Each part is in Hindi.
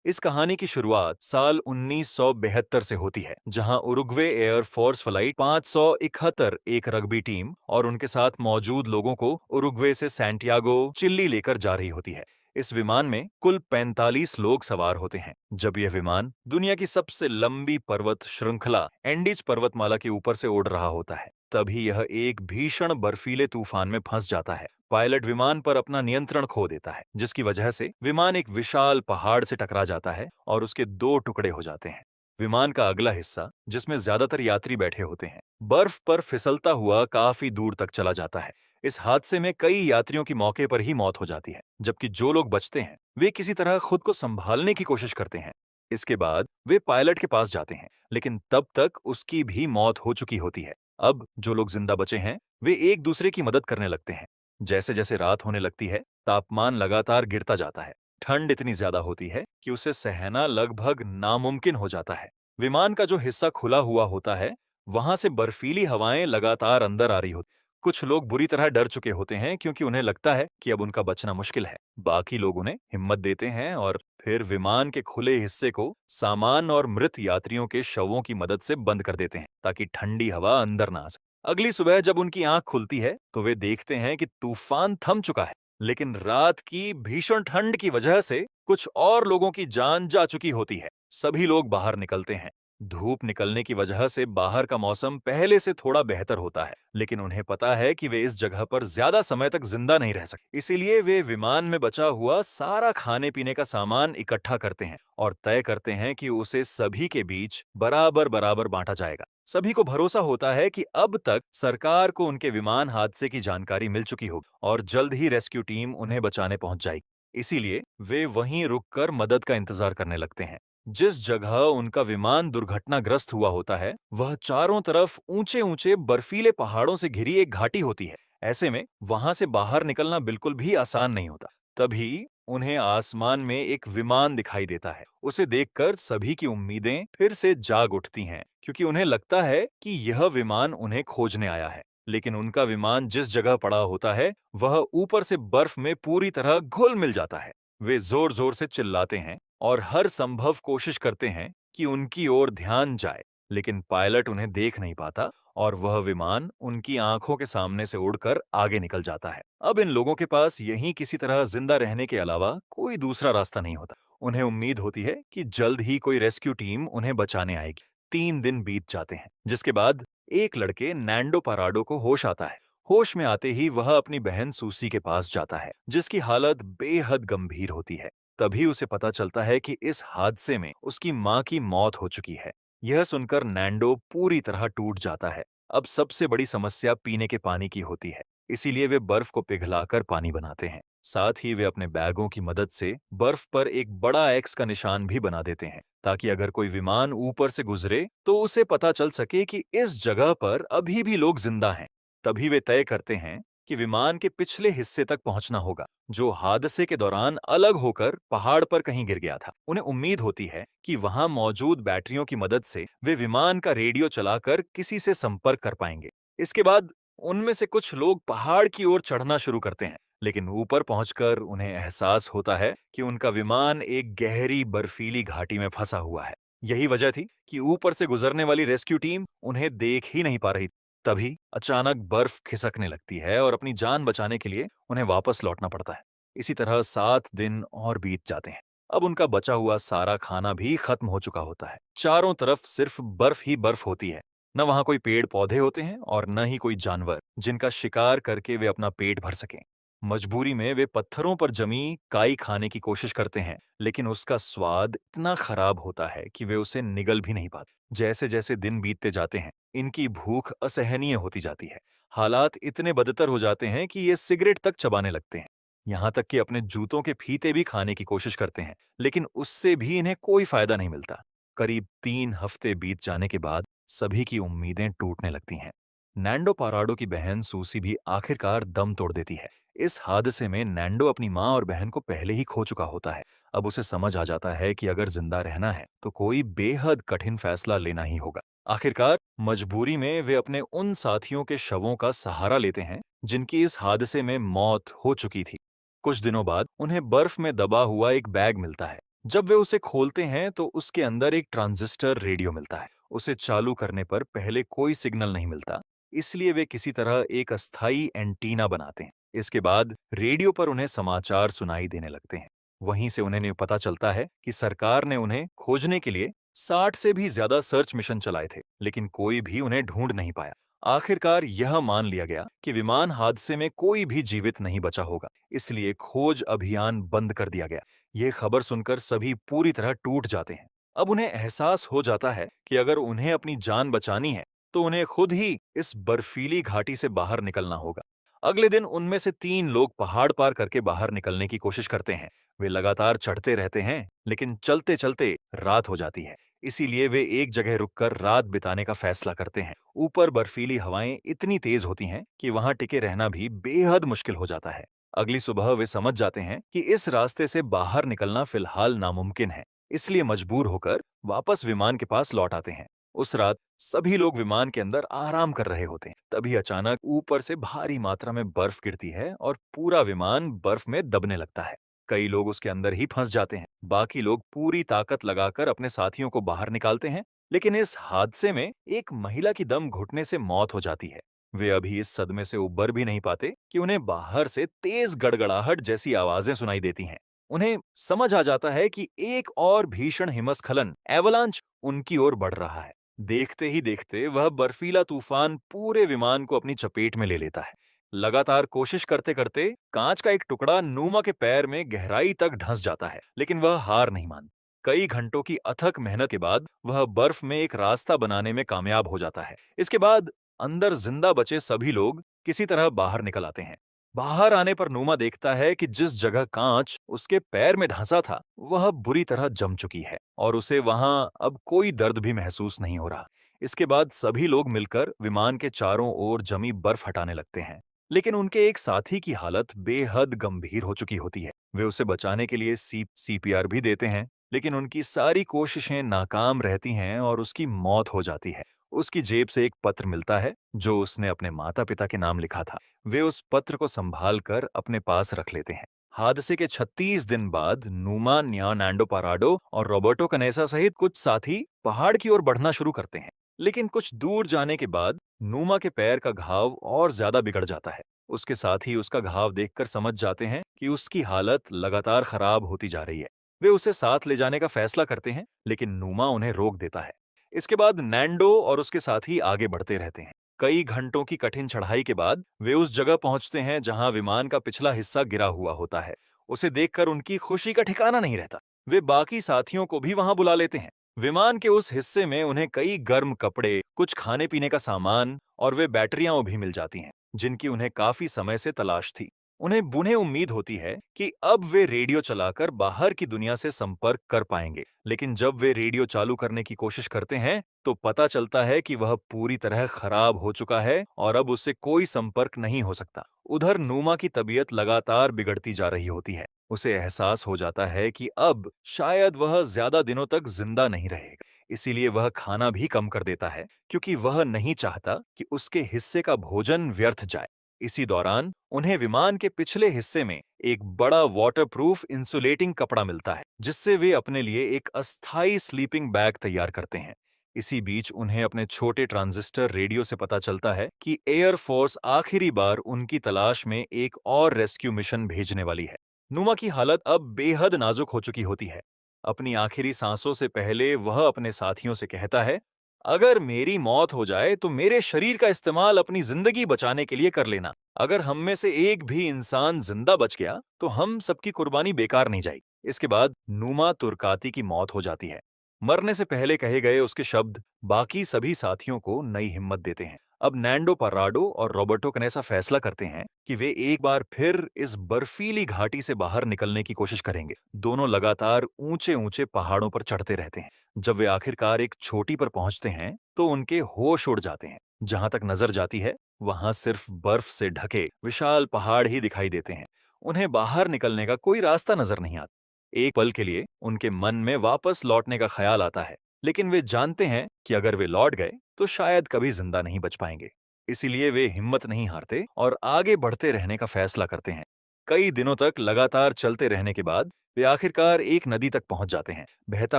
इस कहानी की शुरुआत साल 1972 से होती है, जहां उरुग्वे एयर फोर्स फ्लाइट 571 एक रग्बी टीम और उनके साथ मौजूद लोगों को उरुग्वे से सैंटियागो, चिली लेकर जा रही होती है। इस विमान में कुल 45 लोग सवार होते हैं। जब यह विमान दुनिया की सबसे लंबी पर्वत श्रृंखला एंडीज पर्वतमाला के ऊपर से उड़ रहा होता है, तभी यह एक भीषण बर्फीले तूफान में फंस जाता है। पायलट विमान पर अपना नियंत्रण खो देता है, जिसकी वजह से विमान एक विशाल पहाड़ से टकरा जाता है और उसके दो टुकड़े हो जाते हैं। विमान का अगला हिस्सा, जिसमें ज्यादातर यात्री बैठे होते हैं, बर्फ पर फिसलता हुआ काफी दूर तक चला जाता है। इस हादसे में कई यात्रियों की मौके पर ही मौत हो जाती है, जबकि जो लोग बचते हैं वे किसी तरह खुद को संभालने की कोशिश करते हैं। इसके बाद वे पायलट के पास जाते हैं, लेकिन तब तक उसकी भी मौत हो चुकी होती है। अब जो लोग जिंदा बचे हैं वे एक दूसरे की मदद करने लगते हैं। जैसे जैसे रात होने लगती है, तापमान लगातार गिरता जाता है। ठंड इतनी ज्यादा होती है कि उसे सहना लगभग नामुमकिन हो जाता है। विमान का जो हिस्सा खुला हुआ होता है, वहां से बर्फीली हवाएं लगातार अंदर आ रही होती। कुछ लोग बुरी तरह डर चुके होते हैं क्योंकि उन्हें लगता है कि अब उनका बचना मुश्किल है। बाकी लोग उन्हें हिम्मत देते हैं और फिर विमान के खुले हिस्से को सामान और मृत यात्रियों के शवों की मदद से बंद कर देते हैं, ताकि ठंडी हवा अंदर ना आ सके। अगली सुबह जब उनकी आंख खुलती है तो वे देखते हैं कि तूफान थम चुका है, लेकिन रात की भीषण ठंड की वजह से कुछ और लोगों की जान जा चुकी होती है। सभी लोग बाहर निकलते हैं। धूप निकलने की वजह से बाहर का मौसम पहले से थोड़ा बेहतर होता है, लेकिन उन्हें पता है कि वे इस जगह पर ज्यादा समय तक जिंदा नहीं रह सकते। इसीलिए वे विमान में बचा हुआ सारा खाने पीने का सामान इकट्ठा करते हैं और तय करते हैं कि उसे सभी के बीच बराबर बराबर बांटा जाएगा। सभी को भरोसा होता है कि अब तक सरकार को उनके विमान हादसे की जानकारी मिल चुकी होगी और जल्द ही रेस्क्यू टीम उन्हें बचाने पहुंच जाएगी। इसीलिए वे वहीं रुककर मदद का इंतजार करने लगते हैं। जिस जगह उनका विमान दुर्घटनाग्रस्त हुआ होता है, वह चारों तरफ ऊंचे ऊंचे बर्फीले पहाड़ों से घिरी एक घाटी होती है। ऐसे में वहां से बाहर निकलना बिल्कुल भी आसान नहीं होता। तभी उन्हें आसमान में एक विमान दिखाई देता है। उसे देखकर सभी की उम्मीदें फिर से जाग उठती हैं, क्योंकि उन्हें लगता है कि यह विमान उन्हें खोजने आया है। लेकिन उनका विमान जिस जगह पड़ा होता है, वह ऊपर से बर्फ में पूरी तरह घुल मिल जाता है। वे जोर जोर से चिल्लाते हैं और हर संभव कोशिश करते हैं कि उनकी ओर ध्यान जाए, लेकिन पायलट उन्हें देख नहीं पाता और वह विमान उनकी आंखों के सामने से उड़कर आगे निकल जाता है। अब इन लोगों के पास यहीं किसी तरह जिंदा रहने के अलावा कोई दूसरा रास्ता नहीं होता। उन्हें उम्मीद होती है कि जल्द ही कोई रेस्क्यू टीम उन्हें बचाने आएगी। 3 दिन बीत जाते हैं, जिसके बाद एक लड़के नैंडो पाराडो को होश आता है। होश में आते ही वह अपनी बहन सूसी के पास जाता है, जिसकी हालत बेहद गंभीर होती है। तभी उसे पता चलता है कि इस हादसे में उसकी मां की मौत हो चुकी है। यह सुनकर नैंडो पूरी तरह टूट जाता है। अब सबसे बड़ी समस्या पीने के पानी की होती है, इसीलिए वे बर्फ को पिघलाकर पानी बनाते हैं। साथ ही वे अपने बैगों की मदद से बर्फ पर एक बड़ा एक्स का निशान भी बना देते हैं, ताकि अगर कोई विमान ऊपर से गुजरे तो उसे पता चल सके कि इस जगह पर अभी भी लोग जिंदा हैं। तभी वे तय करते हैं कि विमान के पिछले हिस्से तक पहुंचना होगा, जो हादसे के दौरान अलग होकर पहाड़ पर कहीं गिर गया था। उन्हें उम्मीद होती है कि वहां मौजूद बैटरियों की मदद से वे विमान का रेडियो चलाकर किसी से संपर्क कर पाएंगे। इसके बाद उनमें से कुछ लोग पहाड़ की ओर चढ़ना शुरू करते हैं, लेकिन ऊपर पहुंचकर उन्हें एहसास होता है कि उनका विमान एक गहरी बर्फीली घाटी में फंसा हुआ है। यही वजह थी कि ऊपर से गुजरने वाली रेस्क्यू टीम उन्हें देख ही नहीं पा रही। तभी अचानक बर्फ खिसकने लगती है और अपनी जान बचाने के लिए उन्हें वापस लौटना पड़ता है। इसी तरह 7 दिन और बीत जाते हैं। अब उनका बचा हुआ सारा खाना भी खत्म हो चुका होता है। चारों तरफ सिर्फ बर्फ ही बर्फ होती है। न वहां कोई पेड़ पौधे होते हैं और न ही कोई जानवर जिनका शिकार करके वे अपना पेट भर सकें। मजबूरी में वे पत्थरों पर जमी काई खाने की कोशिश करते हैं, लेकिन उसका स्वाद इतना खराब होता है कि वे उसे निगल भी नहीं पाते। जैसे जैसे दिन बीतते जाते हैं, इनकी भूख असहनीय होती जाती है। हालात इतने बदतर हो जाते हैं कि ये सिगरेट तक चबाने लगते हैं। यहाँ तक कि अपने जूतों के फीते भी खाने की कोशिश करते हैं, लेकिन उससे भी इन्हें कोई फायदा नहीं मिलता। करीब 3 हफ्ते बीत जाने के बाद सभी की उम्मीदें टूटने लगती हैं। नैंडो पाराडो की बहन सूसी भी आखिरकार दम तोड़ देती है। इस हादसे में नैंडो अपनी माँ और बहन को पहले ही खो चुका होता है। अब उसे समझ आ जाता है कि अगर जिंदा रहना है तो कोई बेहद कठिन फैसला लेना ही होगा। आखिरकार मजबूरी में वे अपने उन साथियों के शवों का सहारा लेते हैं जिनकी इस हादसे में मौत हो चुकी थी। कुछ दिनों बाद उन्हें बर्फ में दबा हुआ एक बैग मिलता है, जब वे उसे खोलते हैं तो उसके अंदर एक ट्रांजिस्टर रेडियो मिलता है। उसे चालू करने पर पहले कोई सिग्नल नहीं मिलता, इसलिए वे किसी तरह एक अस्थायी एंटीना बनाते हैं। इसके बाद रेडियो पर उन्हें समाचार सुनाई देने लगते हैं। वहीं से उन्हें पता चलता है कि सरकार ने उन्हें खोजने के लिए 60 से भी ज्यादा सर्च मिशन चलाए थे, लेकिन कोई भी उन्हें ढूंढ नहीं पाया। आखिरकार यह मान लिया गया कि विमान हादसे में कोई भी जीवित नहीं बचा होगा, इसलिए खोज अभियान बंद कर दिया गया। ये खबर सुनकर सभी पूरी तरह टूट जाते हैं। अब उन्हें एहसास हो जाता है कि अगर उन्हें अपनी जान बचानी है तो उन्हें खुद ही इस बर्फीली घाटी से बाहर निकलना होगा। अगले दिन उनमें से 3 लोग पहाड़ पार करके बाहर निकलने की कोशिश करते हैं। वे लगातार चढ़ते रहते हैं, लेकिन चलते चलते रात हो जाती है। इसीलिए वे एक जगह रुककर रात बिताने का फैसला करते हैं। ऊपर बर्फीली हवाएं इतनी तेज होती हैं कि वहां टिके रहना भी बेहद मुश्किल हो जाता है। अगली सुबह वे समझ जाते हैं कि इस रास्ते से बाहर निकलना फिलहाल नामुमकिन है, इसलिए मजबूर होकर वापस विमान के पास लौट आते हैं। उस रात सभी लोग विमान के अंदर आराम कर रहे होते हैं। तभी अचानक ऊपर से भारी मात्रा में बर्फ गिरती है और पूरा विमान बर्फ में दबने लगता है। कई लोग उसके अंदर ही फंस जाते हैं। बाकी लोग पूरी ताकत लगाकर अपने साथियों को बाहर निकालते हैं, लेकिन इस हादसे में एक महिला की दम घुटने से मौत हो जाती है। वे अभी इस सदमे से उबर भी नहीं पाते कि उन्हें बाहर से तेज गड़गड़ाहट जैसी आवाजें सुनाई देती हैं। उन्हें समझ आ जाता है कि एक और भीषण हिमस्खलन एवलांच उनकी ओर बढ़ रहा है। देखते ही देखते वह बर्फीला तूफान पूरे विमान को अपनी चपेट में ले लेता है। लगातार कोशिश करते करते कांच का एक टुकड़ा नूमा के पैर में गहराई तक धंस जाता है, लेकिन वह हार नहीं मानती। कई घंटों की अथक मेहनत के बाद वह बर्फ में एक रास्ता बनाने में कामयाब हो जाता है। इसके बाद अंदर जिंदा बचे सभी लोग किसी तरह बाहर निकल आते हैं। बाहर आने पर नूमा देखता है कि जिस जगह कांच उसके पैर में ढंसा था वह बुरी तरह जम चुकी है और उसे वहां अब कोई दर्द भी महसूस नहीं हो रहा। इसके बाद सभी लोग मिलकर विमान के चारों ओर जमी बर्फ हटाने लगते हैं, लेकिन उनके एक साथी की हालत बेहद गंभीर हो चुकी होती है। वे उसे बचाने के लिए सीपीआर भी देते हैं, लेकिन उनकी सारी कोशिशें नाकाम रहती हैं और उसकी मौत हो जाती है। उसकी जेब से एक पत्र मिलता है जो उसने अपने माता पिता के नाम लिखा था। वे उस पत्र को संभाल कर अपने पास रख लेते हैं। हादसे के 36 दिन बाद नूमा न्यानांडो पाराडो और रॉबर्टो कनेसा सहित कुछ साथी पहाड़ की ओर बढ़ना शुरू करते हैं, लेकिन कुछ दूर जाने के बाद नूमा के पैर का घाव और ज्यादा बिगड़ जाता है। उसके साथी उसका घाव देखकर समझ जाते हैं कि उसकी हालत लगातार खराब होती जा रही है। वे उसे साथ ले जाने का फैसला करते हैं, लेकिन नूमा उन्हें रोक देता है। इसके बाद नैंडो और उसके साथी आगे बढ़ते रहते हैं। कई घंटों की कठिन चढ़ाई के बाद वे उस जगह पहुंचते हैं जहां विमान का पिछला हिस्सा गिरा हुआ होता है। उसे देखकर उनकी खुशी का ठिकाना नहीं रहता। वे बाकी साथियों को भी वहां बुला लेते हैं। विमान के उस हिस्से में उन्हें कई गर्म कपड़े, कुछ खाने पीने का सामान और वे बैटरियां भी मिल जाती हैं, जिनकी उन्हें काफी समय से तलाश थी। उन्हें उम्मीद होती है कि अब वे रेडियो चलाकर बाहर की दुनिया से संपर्क कर पाएंगे, लेकिन जब वे रेडियो चालू करने की कोशिश करते हैं तो पता चलता है कि वह पूरी तरह खराब हो चुका है और अब उससे कोई संपर्क नहीं हो सकता। उधर नूमा की तबीयत लगातार बिगड़ती जा रही होती है। उसे एहसास हो जाता है कि अब शायद वह ज्यादा दिनों तक जिंदा नहीं रहेगा। इसीलिए वह खाना भी कम कर देता है, क्योंकि वह नहीं चाहता कि उसके हिस्से का भोजन व्यर्थ जाए। इसी दौरान उन्हें विमान के पिछले हिस्से में एक बड़ा वाटरप्रूफ इंसुलेटिंग कपड़ा मिलता है, जिससे वे अपने लिए एक अस्थायी स्लीपिंग बैग तैयार करते हैं। इसी बीच उन्हें अपने छोटे ट्रांजिस्टर रेडियो से पता चलता है कि एयर फोर्स आखिरी बार उनकी तलाश में एक और रेस्क्यू मिशन भेजने वाली है। नुमा की हालत अब बेहद नाजुक हो चुकी होती है। अपनी आखिरी सांसों से पहले वह अपने साथियों से कहता है, अगर मेरी मौत हो जाए तो मेरे शरीर का इस्तेमाल अपनी जिंदगी बचाने के लिए कर लेना। अगर हम में से एक भी इंसान जिंदा बच गया तो हम सबकी कुर्बानी बेकार नहीं जाएगी। इसके बाद नूमा तुर्काती की मौत हो जाती है। मरने से पहले कहे गए उसके शब्द बाकी सभी साथियों को नई हिम्मत देते हैं। अब नैंडो पाराडो और रॉबर्टो कनेसा फैसला करते हैं कि वे एक बार फिर इस बर्फीली घाटी से बाहर निकलने की कोशिश करेंगे। दोनों लगातार ऊंचे ऊंचे पहाड़ों पर चढ़ते रहते हैं। जब वे आखिरकार एक चोटी पर पहुंचते हैं तो उनके होश उड़ जाते हैं। जहां तक नजर जाती है वहां सिर्फ बर्फ से ढके विशाल पहाड़ ही दिखाई देते हैं। उन्हें बाहर निकलने का कोई रास्ता नजर नहीं आता। एक पल के लिए उनके मन में वापस लौटने का ख्याल आता है, लेकिन वे जानते हैं कि अगर वे लौट गए तो शायद कभी जिंदा नहीं बच पाएंगे। इसीलिए वे हिम्मत नहीं हारते और आगे बढ़ते रहने का फैसला करते हैं। कई दिनों तक लगातार चलते रहने के बाद वे आखिरकार एक नदी तक पहुंच जाते हैं। बहता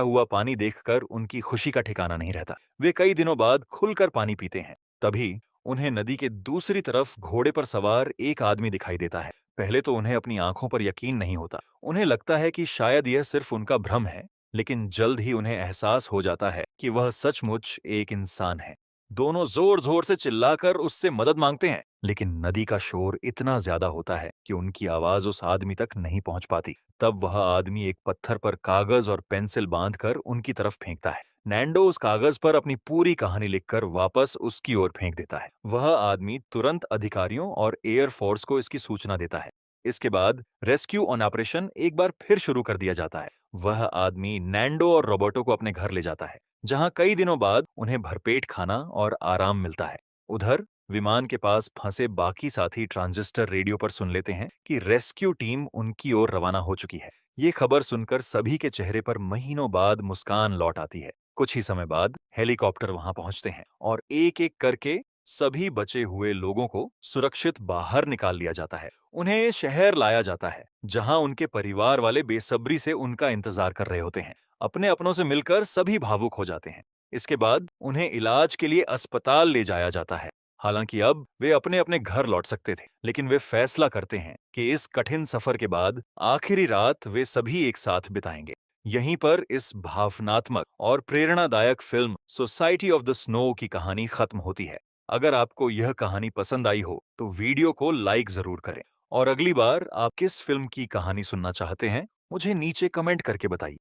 हुआ पानी देखकर उनकी खुशी का ठिकाना नहीं रहता। वे कई दिनों बाद खुलकर पानी पीते हैं। तभी उन्हें नदी के दूसरी तरफ घोड़े पर सवार एक आदमी दिखाई देता है। पहले तो उन्हें अपनी आंखों पर यकीन नहीं होता। उन्हें लगता है कि शायद यह सिर्फ उनका भ्रम है, लेकिन जल्द ही उन्हें एहसास हो जाता है कि वह सचमुच एक इंसान है। दोनों जोर जोर से चिल्लाकर उससे मदद मांगते हैं, लेकिन नदी का शोर इतना ज्यादा होता है कि उनकी आवाज उस आदमी तक नहीं पहुंच पाती। तब वह आदमी एक पत्थर पर कागज और पेंसिल बांधकर उनकी तरफ फेंकता है। नैंडो उस कागज पर अपनी पूरी कहानी लिखकर वापस उसकी ओर फेंक देता है। वह आदमी तुरंत अधिकारियों और एयर फोर्स को इसकी सूचना देता है। इसके बाद रेस्क्यू ऑन ऑपरेशन एक बार फिर शुरू कर दिया जाता है। वह आदमी नैंडो और रॉबर्टो को अपने घर ले जाता है, जहां कई दिनों बाद उन्हें भरपेट खाना और आराम मिलता है। उधर विमान के पास फंसे बाकी साथी ट्रांजिस्टर रेडियो पर सुन लेते हैं कि रेस्क्यू टीम उनकी ओर रवाना हो चुकी है। ये खबर सुनकर सभी के चेहरे पर महीनों बाद मुस्कान लौट आती है। कुछ ही समय बाद हेलीकॉप्टर वहां पहुंचते हैं और एक एक करके सभी बचे हुए लोगों को सुरक्षित बाहर निकाल लिया जाता है। उन्हें शहर लाया जाता है, जहां उनके परिवार वाले बेसब्री से उनका इंतजार कर रहे होते हैं। अपने अपनों से मिलकर सभी भावुक हो जाते हैं। इसके बाद उन्हें इलाज के लिए अस्पताल ले जाया जाता है। हालांकि अब वे अपने अपने घर लौट सकते थे, लेकिन वे फैसला करते हैं कि इस कठिन सफर के बाद आखिरी रात वे सभी एक साथ बिताएंगे। यहीं पर इस भावनात्मक और प्रेरणादायक film society of the snow की कहानी खत्म होती है। अगर आपको यह कहानी पसंद आई हो तो वीडियो को लाइक जरूर करें, और अगली बार आप किस फिल्म की कहानी सुनना चाहते हैं मुझे नीचे कमेंट करके बताइए।